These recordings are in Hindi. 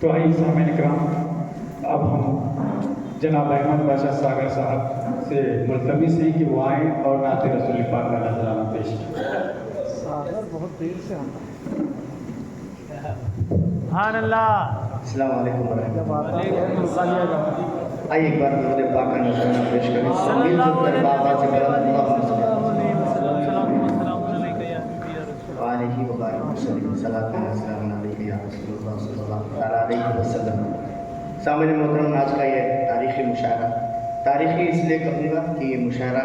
तो आइए सामईन इकराम, अब हम जनाब अहमद बादशाह सागर साहब से मुल्तमिस हैं कि वो आएँ और नात रसूल पाक का नजराना पेश करें। सागर बहुत देर से आता है। सुभान अल्लाह। अस्सलाम वालेकुम वालेकुम। आइए एक बार दरूद पाक का नजराना पेश करें। मिलजुल कर बाबा से सामने मोहतरम, आज का ये तारीख़ी मुशायरा तारीख़ी इसलिए कहूँगा कि ये मुशायरा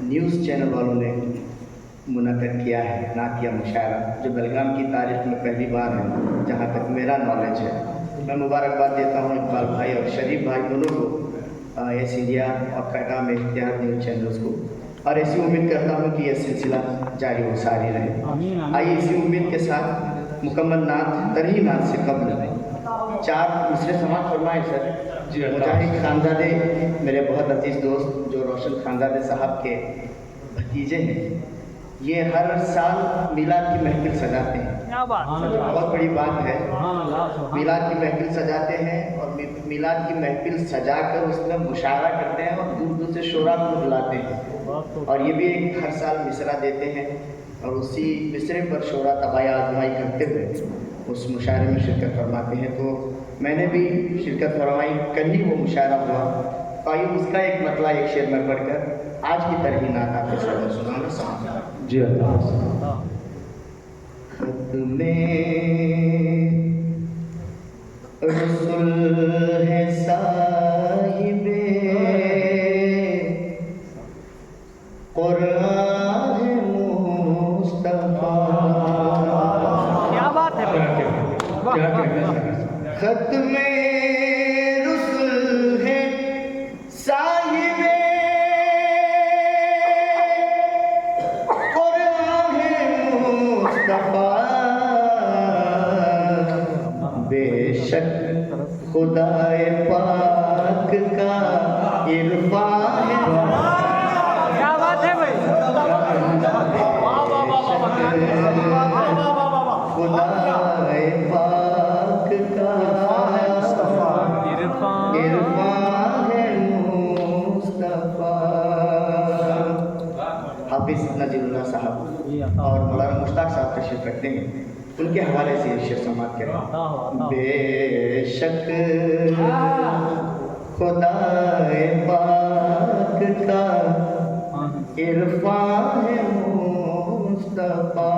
न्यूज़ चैनल वालों ने मुनक़्क़िद किया है, नातिया मुशायरा, जो बेलगाम की तारीख़ में पहली बार है जहाँ तक मेरा नॉलेज है। मैं मुबारकबाद देता हूँ इकबाल भाई और शरीफ भाई दोनों को, एस इंडिया और पैगाम इख्तियार न्यूज़ चैनल्स को, और ऐसी उम्मीद करता हूँ कि यह सिलसिला जारी व सारी रहे। आइए इसी उम्मीद के साथ मुकम्मल नात तरही नात से कबल 4 मिसरे समाप्त फरमाए सर। मुजाहिद खानजादे मेरे बहुत अजीज़ दोस्त जो रोशन खानजादे साहब के भतीजे हैं, ये हर साल मिलाद की महफिल सजाते हैं। बहुत बड़ी बात है, मिलाद की महफिल सजाते हैं और मिलाद की महफिल सजाकर उसमें मुशायरा करते हैं और दूर दूर से शोरा को बुलाते हैं, और ये भी एक हर साल मिसरा देते हैं और उसी मिसरे पर शोरा तबाही आजमाई करते हुए उस मुशायरे में शिरकत फरमाते हैं। तो मैंने भी शिरकत फरमाई, कल ही वो मुशायरा हुआ, तो आइए उसका एक मतला एक शेर में पढ़कर आज की तरह नात आपके सामने सुनाना। जी अल्लाह। खत्मे रसूल है साहिबे कुरान है मुस्तफा। क्या बात है, क्या कहना है? खत्मे रसूल है साहिबे कुरान है मुस्तफा। बेशक खुदाए पाक का इरफान है। क्या बात है भाई, खुदाए पाक का इरफान है मुस्तफा। हाफिज नजीरुल्लाह साहब और मौलाना मुश्ताक साहब तशरीफ रखते हैं, उनके हवाले से शेर समाप्त करें। बेशक खुदाए पाक का इरफान है मुस्तफा।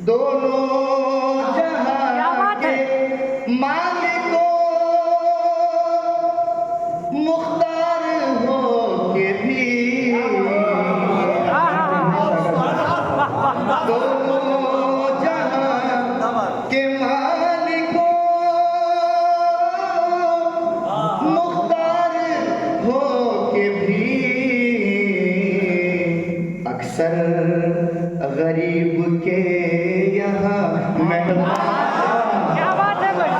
दोनों जहां के मालिको मुख्तार हो के भी, दोनों जहां के मालिको मुख्तार हो के भी अक्सर गरीब के यहाँ मेहमान। क्या बात है भाई,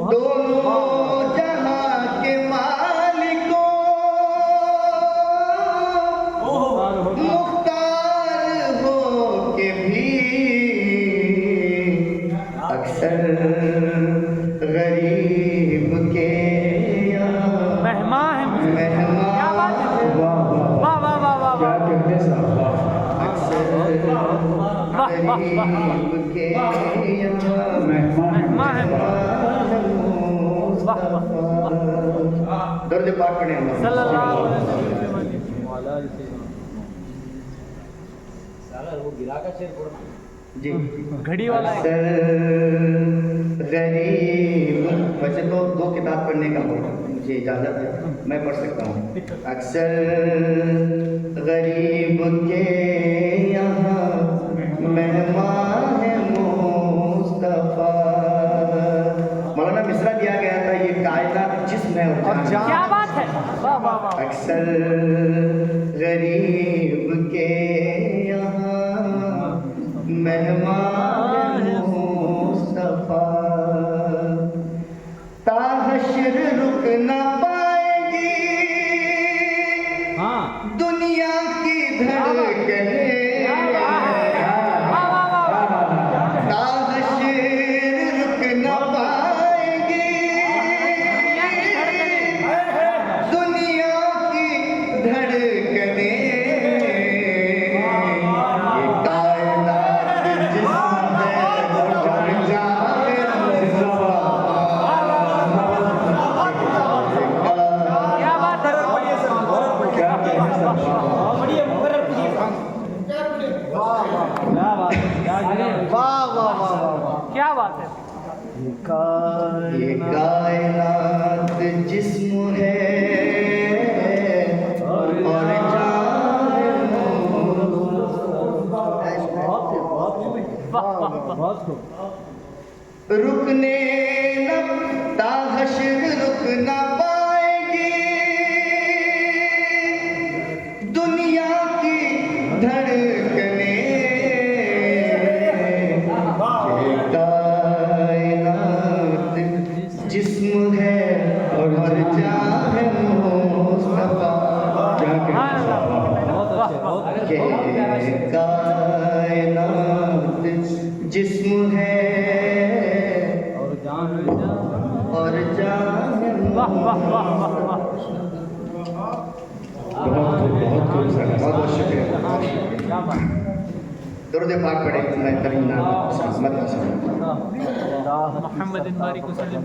दोनों जहां के मालिकों मुख्तार हो के भी अक्सर गरीब के यहाँ मेहमान है। मेहमान। क्या बात है, वाह वाह वाह वाह वाह, क्या कहते साहब? अक्सर गरीब के यहाँ मेहमान है। दर्द पाक पढ़े हम सल्लल्लाहु अलैहि वसल्लम। वो गिरा का शेर पढ़ो जी। घड़ी वाला है। अक्सर गरीब, वैसे तो 2 किताब पढ़ने का मुझे इजाज़त है, मैं पढ़ सकता हूँ। अक्सर गरीब के यहाँ मेहमान है मुस्तफा। मौलाना मिसरा दिया गया था, ये कायनात जिस्म है और जान। क्या बात है, वाह वाह वाह। अक्सर गरीब के यहाँ मेहमान वाह वाह वाह वाह, क्या बात है। ये कायनात जिस्म है और रुकने न ताहशर रुक न पाएगी दुनिया की धड़कने ये कायनात जिस्म है और जान है मुस्तफा क्या कहना ये कायनात जिस्म है और जान है वाह वाह वाह वाह वाह। बहुत खूब सागा बहुत बहुत शुक्रिया क्या बात। दुरूद पाक पढ़े मैं तरीना मत मोहम्मद बारिक वसल्लम।